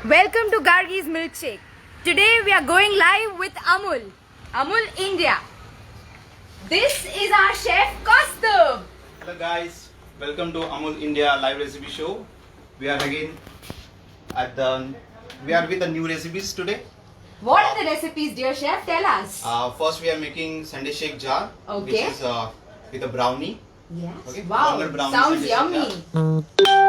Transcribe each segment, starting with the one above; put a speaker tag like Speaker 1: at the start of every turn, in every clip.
Speaker 1: Welcome to Gargi's Milkshake. Today we are going live with Amul. Amul India. This is our chef Kaustubh.
Speaker 2: Hello guys, welcome to Amul India live recipe show. We are again we are with the new recipes today.
Speaker 1: What are the recipes, dear chef? Tell us.
Speaker 2: First we are making Sunday shake jar,
Speaker 1: Okay.
Speaker 2: which is with a brownie.
Speaker 1: Yes.
Speaker 2: Okay.
Speaker 1: Wow.
Speaker 2: Walnut brownie
Speaker 1: Sounds
Speaker 2: Sunday shake
Speaker 1: yummy.
Speaker 2: jar.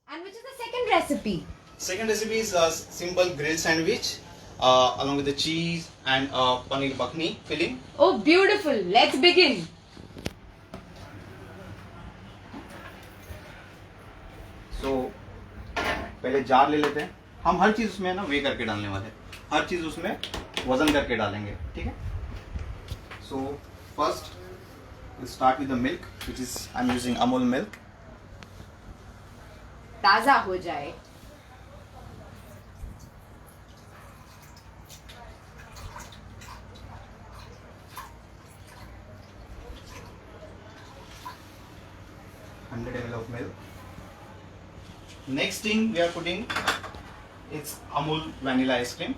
Speaker 1: And which is the second recipe?
Speaker 2: Second recipe is a simple grilled sandwich along with the cheese and paneer makhani filling.
Speaker 1: Oh, beautiful. Let's begin.
Speaker 2: So पहले jar ले लेते हैं. हम हर चीज उसमें ना वे करके डालने वाले हैं. हर चीज उसमें वजन करके डालेंगे. ठीक है. So first we'll start with the milk, which is I'm using Amul milk.
Speaker 1: ताजा हो जाए.
Speaker 2: Of milk. Next thing we are putting is Amul vanilla ice cream.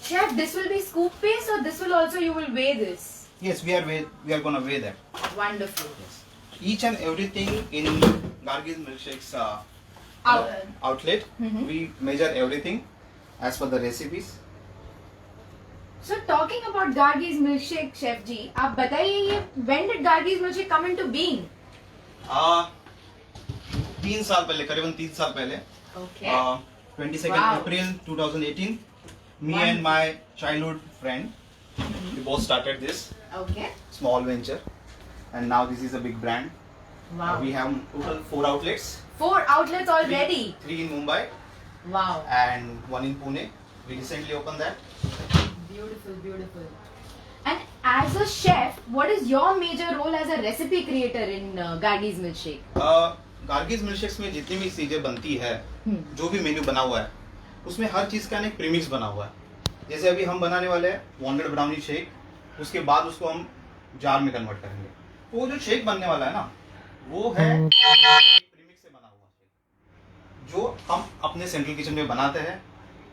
Speaker 1: Chef, this will be scoop paste or this will also you will weigh this?
Speaker 2: Yes, we are gonna weigh them.
Speaker 1: Wonderful.
Speaker 2: Yes. Each and everything in Gargi's milkshakes outlet, we measure everything as per the recipes.
Speaker 1: So talking about Gargi's milkshake, Chef जी, आप बताइए ये when did Gargi's milkshake come into being?
Speaker 2: 3 साल पहले, करीबन 3 साल पहले.
Speaker 1: Okay.
Speaker 2: 22nd
Speaker 1: Wow.
Speaker 2: April 2018, me
Speaker 1: Wonderful.
Speaker 2: and my childhood friend, we both started this
Speaker 1: Okay.
Speaker 2: small venture, and now this is a big brand.
Speaker 1: Wow.
Speaker 2: We have total 4 outlets.
Speaker 1: 4 outlets already.
Speaker 2: Three in Mumbai
Speaker 1: Wow.
Speaker 2: and 1 in Pune. We recently opened that.
Speaker 1: Beautiful, beautiful. And as a chef, what is your major role as a recipe creator in Gargi's milkshake?
Speaker 2: Gargi's milkshakes में जितनी भी चीजें बनती है, जो भी menu बना हुआ है, उसमें हर चीज का एक प्रीमिक्स बना हुआ है. जैसे अभी हम बनाने वाले हैं वॉलनट ब्राउनी शेक, उसके बाद उसको हम जार में कन्वर्ट करेंगे. तो वो जो शेक बनने वाला है ना, वो है प्रीमिक्स से बना हुआ शेक, जो हम अपने सेंट्रल किचन में बनाते हैं.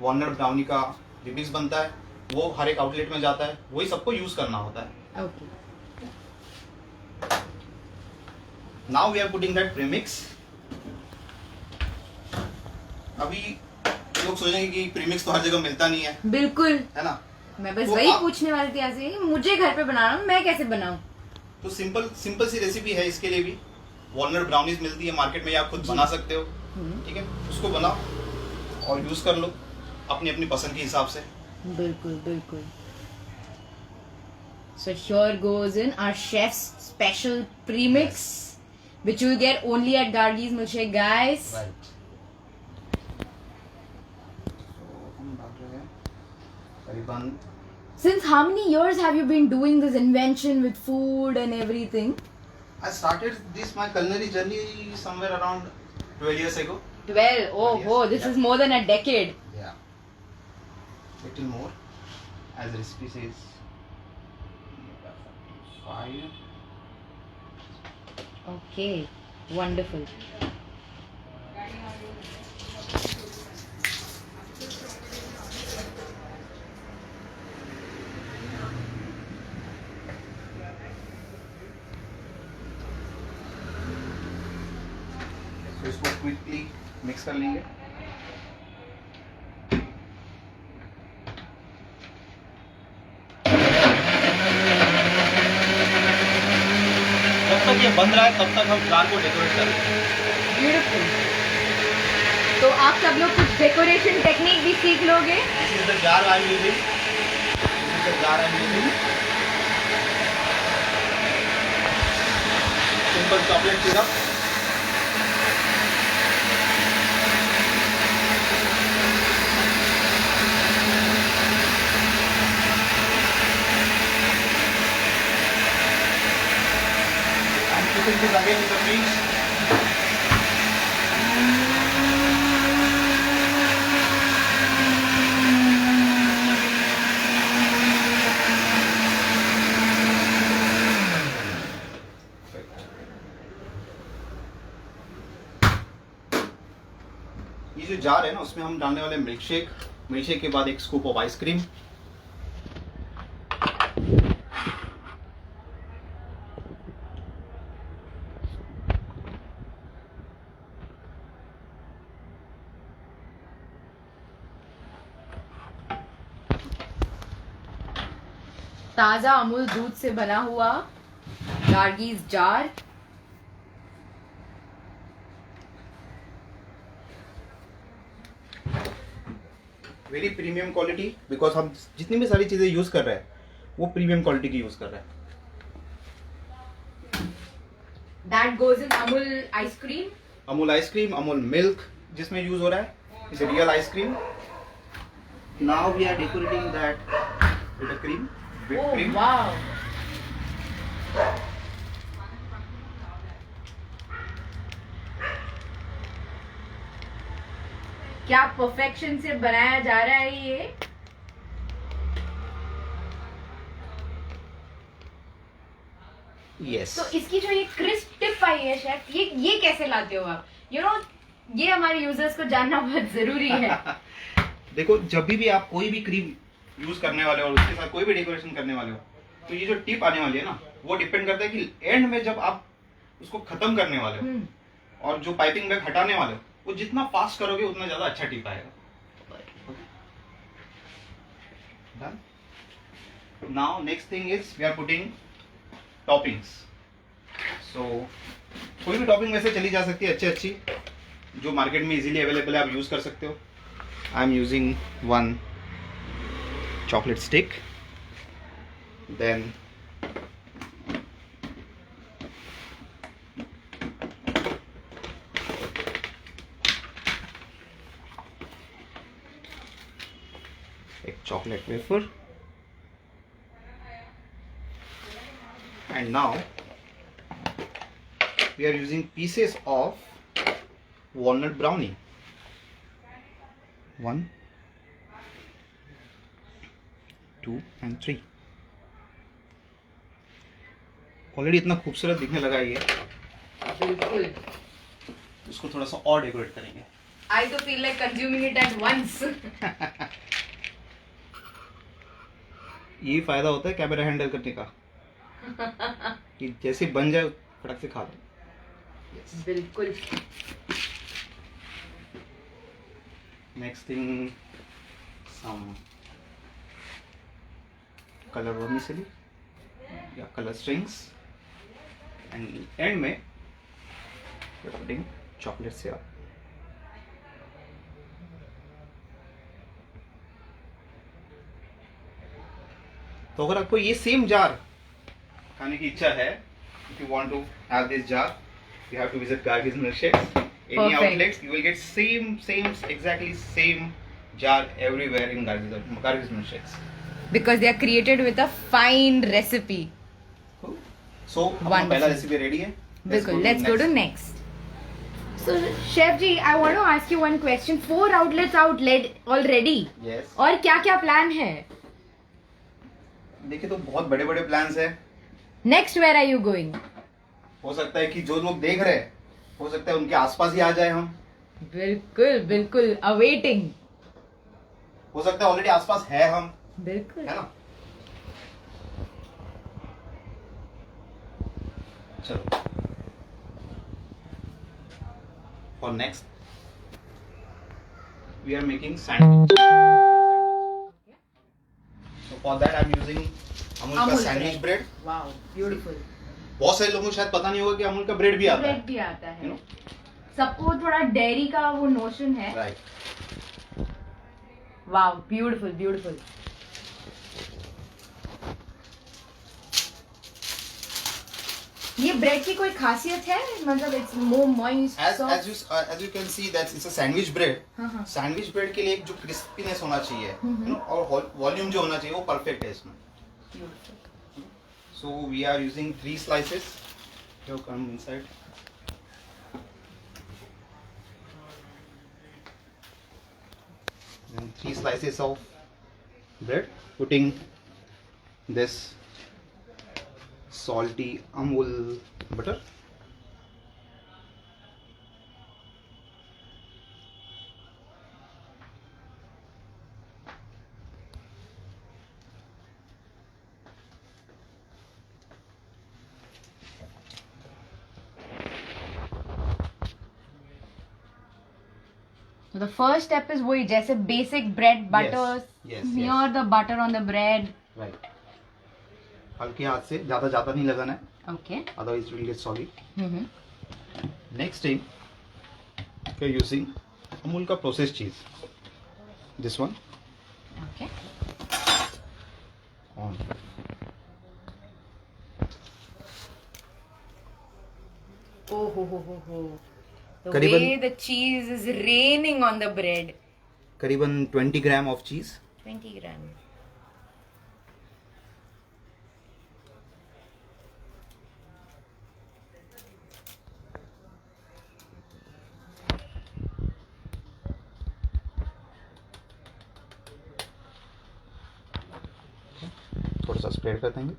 Speaker 2: वॉलनट ब्राउनी का प्रीमिक्स बनता है, वो हर एक आउटलेट में जाता है, वही सबको यूज करना होता है.
Speaker 1: Okay.
Speaker 2: Now we are putting that premix. अभी लोग सोचेंगे कि प्रीमिक्स तो हर जगह मिलता नहीं है,
Speaker 1: बिल्कुल.
Speaker 2: है ना.
Speaker 1: मैं बस
Speaker 2: तो
Speaker 1: वही
Speaker 2: आप-
Speaker 1: पूछने वाली थी ऐसे कि मुझे घर पे बनाना है, मैं कैसे बनाऊं?
Speaker 2: तो सिंपल सी रेसिपी है इसके लिए भी. वॉलनट ब्राउनीज मिलती है मार्केट में, या आप खुद बना सकते हो. ठीक है, उसको बनाओ और यूज कर लो अपनी अपनी पसंद के हिसाब से.
Speaker 1: बिल्कुल, बिल्कुल. So here goes in our chef's special premix, which you will get only at Gargi's milkshake, guys.
Speaker 2: Right. हम डाल रहे हैं करीबन.
Speaker 1: Since how many years have you been doing this invention with food and everything?
Speaker 2: I started this my culinary journey somewhere around 12 years ago.
Speaker 1: 12. Oh,
Speaker 2: Yes.
Speaker 1: oh, this
Speaker 2: Yeah.
Speaker 1: is more than a decade.
Speaker 2: Yeah. Little more, as the recipe says. 5.
Speaker 1: Okay, wonderful.
Speaker 2: तो इसको quickly mix कर लेंगे. जब तक ये बन रहा है तब तक हम जार को डेकोरेट करेंगे.
Speaker 1: Beautiful. तो आप सब लोग कुछ डेकोरेशन टेक्निक भी सीख लोगे.
Speaker 2: This is the jar I am using. This is the jar I am using. Simple chocolate syrup. Putting this again in the fridge. जो जार है ना उसमें हम डालने वाले मिल्क शेक के बाद एक स्कूप ऑफ आइसक्रीम,
Speaker 1: ताजा अमूल दूध से बना हुआ Gargis jar.
Speaker 2: Very premium quality, because हम जितनी भी सारी चीजें यूज कर रहे हैं वो प्रीमियम क्वालिटी की यूज कर रहे हैं।
Speaker 1: That goes in Amul ice cream, Amul milk जिसमें यूज हो रहा है, is real ice cream. Now we are decorating that with a cream, whipped cream. Wow, क्या परफेक्शन से बनाया जा रहा है ये।
Speaker 2: Yes.
Speaker 1: तो इसकी जो ये क्रिस्प टिप आई है शेफ, ये कैसे लाते हो आप? यू नो, ये हमारे यूजर्स को जानना बहुत जरूरी है।
Speaker 2: देखो, जब भी आप कोई भी क्रीम यूज करने वाले हो और उसके साथ कोई भी डेकोरेशन करने वाले हो, तो ये जो टिप आने वाली है ना, वो डिपेंड करता है कि एंड में जब आप उसको खत्म करने वाले हो और जो पाइपिंग बैग हटाने वाले हो, वो जितना फास्ट करोगे उतना ज्यादा अच्छा टिप आएगा। Now next thing is we are putting toppings. So कोई भी टॉपिंग वैसे चली जा सकती है, अच्छी जो मार्केट में इजीली अवेलेबल है, आप यूज कर सकते हो। I am using one chocolate stick, then a chocolate wafer, and now we are using pieces of walnut brownie. 1 2 and 3। Already इतना खूबसूरत दिखने लगा ये,
Speaker 1: बिल्कुल।
Speaker 2: इसको थोड़ा सा और डेकोरेट करेंगे।
Speaker 1: I तो feel like consuming it at once।
Speaker 2: ये फायदा होता है कैमरा हैंडल करने का कि जैसे बन जाए फटक से खा दो।
Speaker 1: बिल्कुल।
Speaker 2: Next thing, some colour vermicelli या कलर स्ट्रिंग्स, एंड एंड में पुटिंग चॉकलेट सिरप। तो अगर आपको ये सेम जार खाने की इच्छा है, if you want to have this jar, you have to visit Gargie's Milkshakes. Any
Speaker 1: Perfect.
Speaker 2: outlets, you will get exactly same jar everywhere in Gargie's Milkshakes.
Speaker 1: Because they are created with a fine recipe.
Speaker 2: So अपना पहला recipe ready है।
Speaker 1: बिल्कुल, let's go to next. So Chef ji, I want to ask you one question. 4 outlets already.
Speaker 2: Yes.
Speaker 1: और क्या plan है?
Speaker 2: देखिए, तो बहुत बड़े बड़े प्लान्स है।
Speaker 1: Next where are you going?
Speaker 2: हो सकता है कि जो लोग देख रहे हैं, हो सकता है उनके आसपास ही आ जाए हम।
Speaker 1: बिल्कुल awaiting.
Speaker 2: हो सकता है ऑलरेडी आसपास है हम,
Speaker 1: बिल्कुल,
Speaker 2: है ना। चलो, for next we are making sandwich. So for that I'm using Amul का सैंडविच ब्रेड।
Speaker 1: Wow, beautiful.
Speaker 2: बहुत सारे लोगों को शायद पता नहीं होगा कि अमूल का ब्रेड भी आता है।
Speaker 1: ब्रेड भी आता है। सबको थोड़ा डेयरी का वो नोशन है।
Speaker 2: राइट।
Speaker 1: Wow, beautiful. ये ब्रेड की कोई खासियत है? मतलब it's more moist.
Speaker 2: As you can see that it's a sandwich bread.
Speaker 1: हाँ।
Speaker 2: सैंडविच ब्रेड के लिए एक जो क्रिस्पीनेस होना चाहिए, और वॉल्यूम जो होना चाहिए वो परफेक्ट है इसमें। So we are using 3 slices. Here, come inside. And 3 slices of bread. Putting this salty Amul butter.
Speaker 3: the first step is वही जैसे basic bread butter, smear the butter on the bread.
Speaker 2: Right. हल्के हाथ से, ज़्यादा नहीं लगाना है.
Speaker 3: Okay.
Speaker 2: Otherwise it will get soggy. Next thing, we are using Amul का processed cheese. This one.
Speaker 3: Okay.
Speaker 2: On.
Speaker 3: Oh. The
Speaker 2: करीबन-
Speaker 3: way the cheese is raining on the bread.
Speaker 2: करीबन 20 ग्राम of cheese.
Speaker 3: 20 gram.
Speaker 2: थोड़ा सा spread कर देंगे.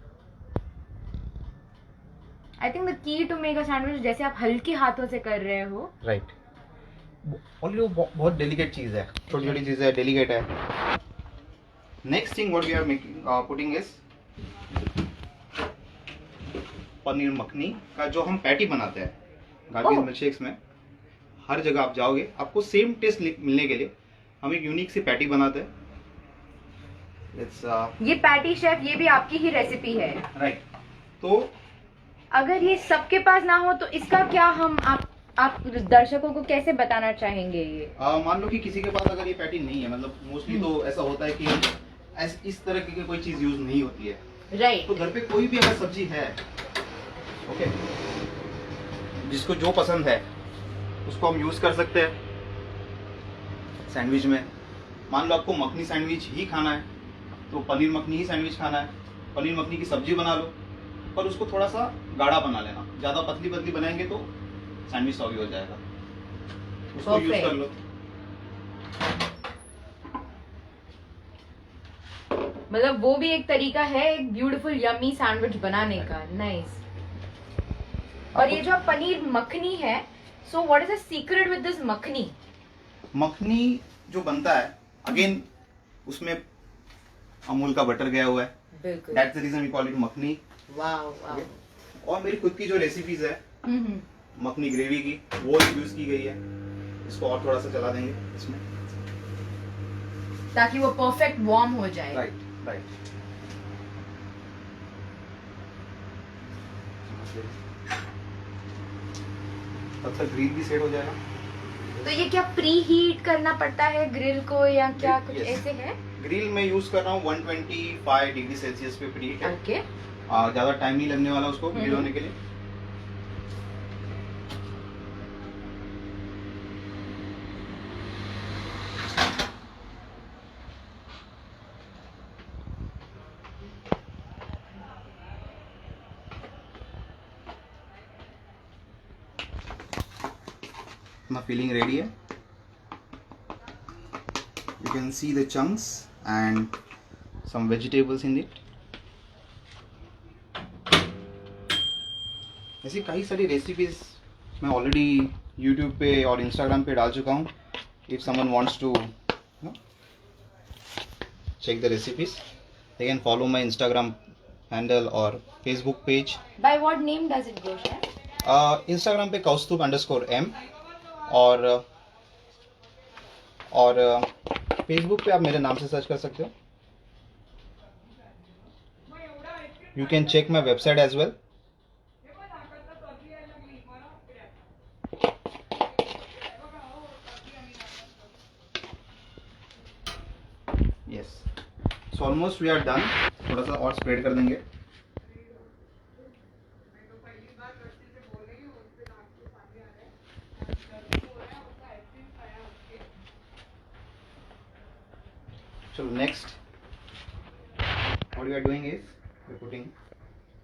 Speaker 3: I think the key to make a sandwich जैसे आप हल्के हाथों से कर रहे हो.
Speaker 2: राइट. ऑलरेडी वो बहुत डेलिकेट चीज़ है, छोटी चीज़ है, डेलिकेट है. Next thing what we are making putting is paneer makhani का जो हम पैटी बनाते हैं गार्लिक मिल्क शेक्स में. हर जगह आप जाओगे आपको सेम टेस्ट मिलने के लिए हम एक यूनिक सी पैटी बनाते हैं.
Speaker 3: ये पैटी शेफ ये भी आपकी ही रेसिपी है.
Speaker 2: राइट. तो
Speaker 3: अगर ये सबके पास ना हो तो इसका क्या हम आप दर्शकों को कैसे बताना चाहेंगे ये?
Speaker 2: मान लो कि किसी के पास अगर ये पैटी नहीं है, मतलब मोस्टली तो ऐसा होता है कि इस तरह की कोई चीज यूज नहीं होती है.
Speaker 3: राइट.
Speaker 2: तो घर पे कोई भी अगर सब्जी है, ओके, जिसको जो पसंद है उसको हम यूज कर सकते हैं सैंडविच में. मान लो आपको मखनी सैंडविच ही खाना है तो पनीर मखनी ही सैंडविच खाना है, पनीर मखनी की सब्जी बना लो, पर उसको थोड़ा सा गाढ़ा बना लेना. ज्यादा पतली बनाएंगे तो सैंडविच सॉगी हो जाएगा. उसको यूज कर लो.
Speaker 3: मतलब वो भी एक तरीका है एक ब्यूटीफुल यम्मी सैंडविच बनाने का. नाइस. और ये जो पनीर मखनी है, so what is the secret with this makhani?
Speaker 2: Makhani जो बनता है अगेन उसमें अमूल का बटर गया हुआ है.
Speaker 3: बिल्कुल.
Speaker 2: That's the reason we call it makhani.
Speaker 3: Wow.
Speaker 2: और मेरी खुद की जो रेसिपीज है मखनी ग्रेवी की वो यूज की गई है. इसको और थोड़ा सा चला देंगे इसमें
Speaker 3: ताकि वो परफेक्ट वार्म हो जाए.
Speaker 2: राइट. तब तक ग्रिल भी सेट हो जाएगा.
Speaker 3: तो ये क्या प्री हीट करना पड़ता है ग्रिल को या क्या कुछ
Speaker 2: Yes.
Speaker 3: ऐसे है?
Speaker 2: ग्रिल में यूज कर रहा हूँ 125 डिग्री सेल्सियस पे प्री हीट है.
Speaker 3: ओके.
Speaker 2: ज्यादा टाइम नहीं लगने वाला उसको ग्रिल होने के लिए. My filling ready है. You can see the chunks and some vegetables in it. ऐसी कई सारी रेसिपीज मैं ऑलरेडी YouTube पे और Instagram पे डाल चुका हूँ. If someone wants to check the recipes, they can follow my Instagram handle or Facebook page.
Speaker 3: By what name does it go, chef?
Speaker 2: Instagram पे kaustubh_m और Facebook पे आप मेरे नाम से सर्च कर सकते हो. You can check my website as well. Yes. So almost we are done. थोड़ा सा और स्प्रेड कर देंगे. So next, what we are doing is we are putting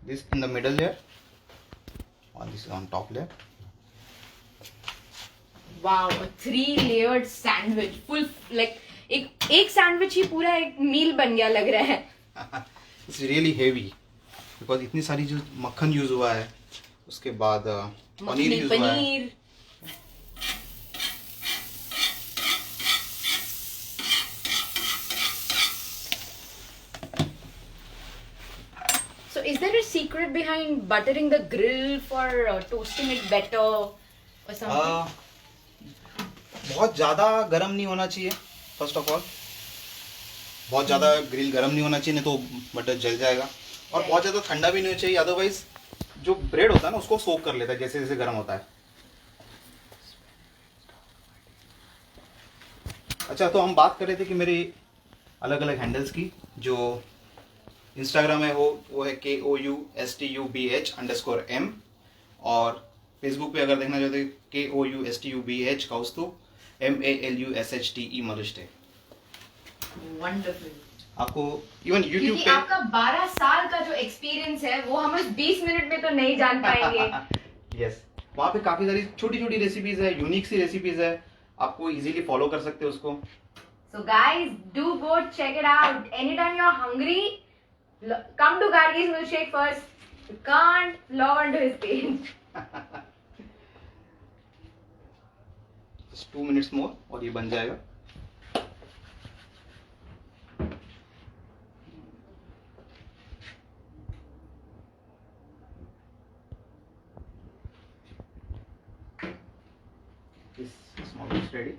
Speaker 2: this in the middle layer, and this is on top layer.
Speaker 3: Wow, a 3-layered sandwich, full like एक sandwich ही पूरा एक मील बन गया लग रहा है.
Speaker 2: It's really heavy because इतनी सारी जो मक्खन यूज हुआ है, उसके बाद पनीर यूज हुआ है.
Speaker 3: So is there a secret behind buttering the grill for toasting it better or something?
Speaker 2: बहुत ज़्यादा गर्म नहीं होना चाहिए फर्स्ट ऑफ ऑल, बहुत ज़्यादा ग्रिल गर्म नहीं होना चाहिए, नहीं तो बटर जल जाएगा, और बहुत ज़्यादा ठंडा भी नहीं होना चाहिए, अदरवाइज जो ब्रेड होता है ना उसको सोक कर लेता है जैसे जैसे गर्म होता है। अच्छा, तो हम बात कर रहे थे कि मेरे अलग अलग हैंडल्स की। जो इंस्टाग्राम है वो है KOUSTUBH_M, और फेसबुक पे अगर देखना चाहते हैं KOUSTUBH कौस्तुभ MALUSHTE मलुष्टे।
Speaker 3: वंडरफुल।
Speaker 2: आपको इवन यूट्यूब
Speaker 3: क्योंकि
Speaker 2: पे
Speaker 3: आपका 12 साल का जो एक्सपीरियंस है वो हम इस 20 मिनट में तो नहीं जान पाएंगे।
Speaker 2: यस, वहाँ पे काफी सारी छोटी छोटी रेसिपीज है, यूनिक सी रेसिपीज है, आपको इजीली फॉलो कर सकते हो उसको।
Speaker 3: So guys, do go check it out. Anytime you're hungry, come to Gargi's Milkshake first. You can't log onto his page.
Speaker 2: Just 2 minutes more और ये बन जाएगा। This small is ready.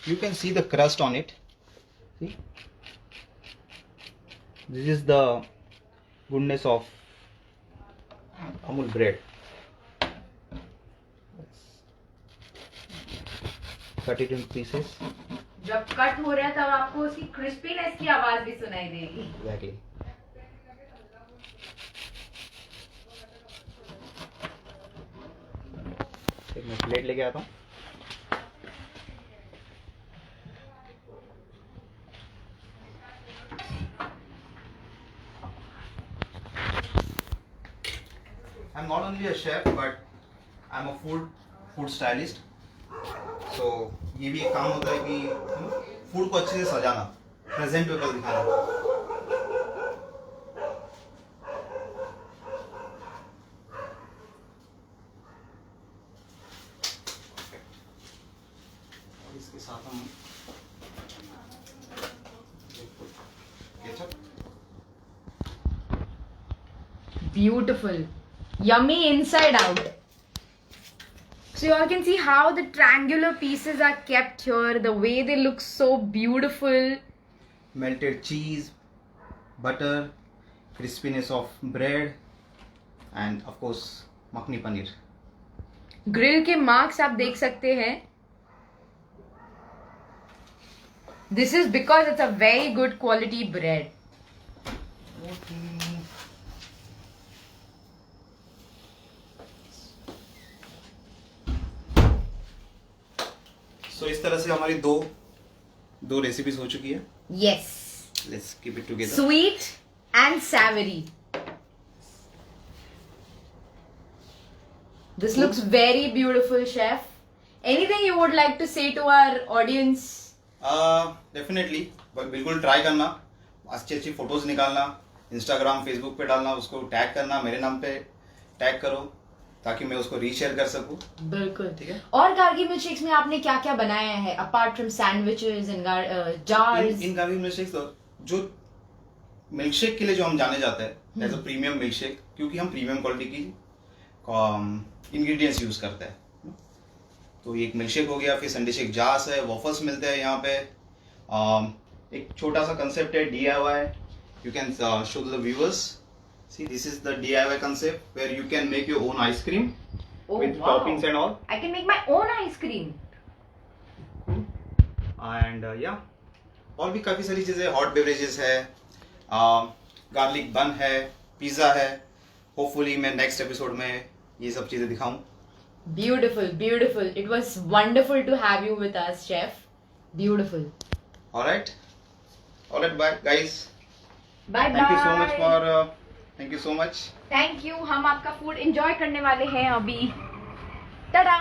Speaker 2: You can see the crust on it. See, this is the goodness of Amul bread. Cut it in pieces.
Speaker 3: जब cut हो रहा है तब आपको उसकी क्रिस्पीनेस की आवाज भी सुनाई देगी।
Speaker 2: Exactly. एक मैं प्लेट लेके आता हूँ। I'm not only a chef but I'm a food stylist. So ये भी एक काम होता है कि फूड को अच्छे से सजाना, प्रेजेंटेबल दिखाना। और इसके साथ हम ketchup.
Speaker 3: Beautiful. Yummy inside out. So you all can see how the triangular pieces are kept here, the way they look so beautiful.
Speaker 2: Melted cheese, butter, crispiness of bread, and of course makhni paneer.
Speaker 3: Grill के marks आप देख सकते हैं. This is because it's a very good quality bread.
Speaker 2: So इस तरह से हमारी दो रेसिपीज हो चुकी है.
Speaker 3: Yes.
Speaker 2: Let's keep it together.
Speaker 3: Sweet and savory. This looks very beautiful, chef. Anything you would like to say to our audience?
Speaker 2: Definitely बिल्कुल try करना, अच्छी अच्छी फोटोज निकालना, इंस्टाग्राम फेसबुक पे डालना, उसको टैग करना, मेरे नाम पे टैग करो ताकि मैं उसको रीशेयर कर सकूं.
Speaker 3: बिल्कुल.
Speaker 2: ठीक है.
Speaker 3: और गार्गी मिल्कशेक्स में आपने क्या क्या बनाया है apart from sandwiches and jars?
Speaker 2: In Gargi milkshakes जो मिल्कशेक के लिए जो हम जाने जाते हैं एज अ प्रीमियम मिल्कशेक, क्योंकि हम प्रीमियम क्वालिटी की इंग्रेडिएंट्स यूज करते हैं. तो एक मिल्कशेक हो गया, फिर संडे शेक जार्स है, वॉफल्स मिलते हैं यहाँ पे. एक छोटा सा कंसेप्ट है DIY. You can show to the viewers. See, this is the DIY concept where you can make your own ice cream with toppings and all.
Speaker 3: I can make my own ice cream.
Speaker 2: And yeah, और भी काफी सारी चीजें, hot beverages है, garlic बन है, pizza है. Hopefully मैं नेक्स्ट एपिसोड में ये सब चीजें दिखाऊं.
Speaker 3: Beautiful, beautiful. It was wonderful to have you with us, chef. Beautiful.
Speaker 2: Alright, bye guys.
Speaker 3: Bye bye.
Speaker 2: Thank you so much for thank you so much.
Speaker 3: Thank you. हम आपका food enjoy करने वाले हैं अभी. Ta-da!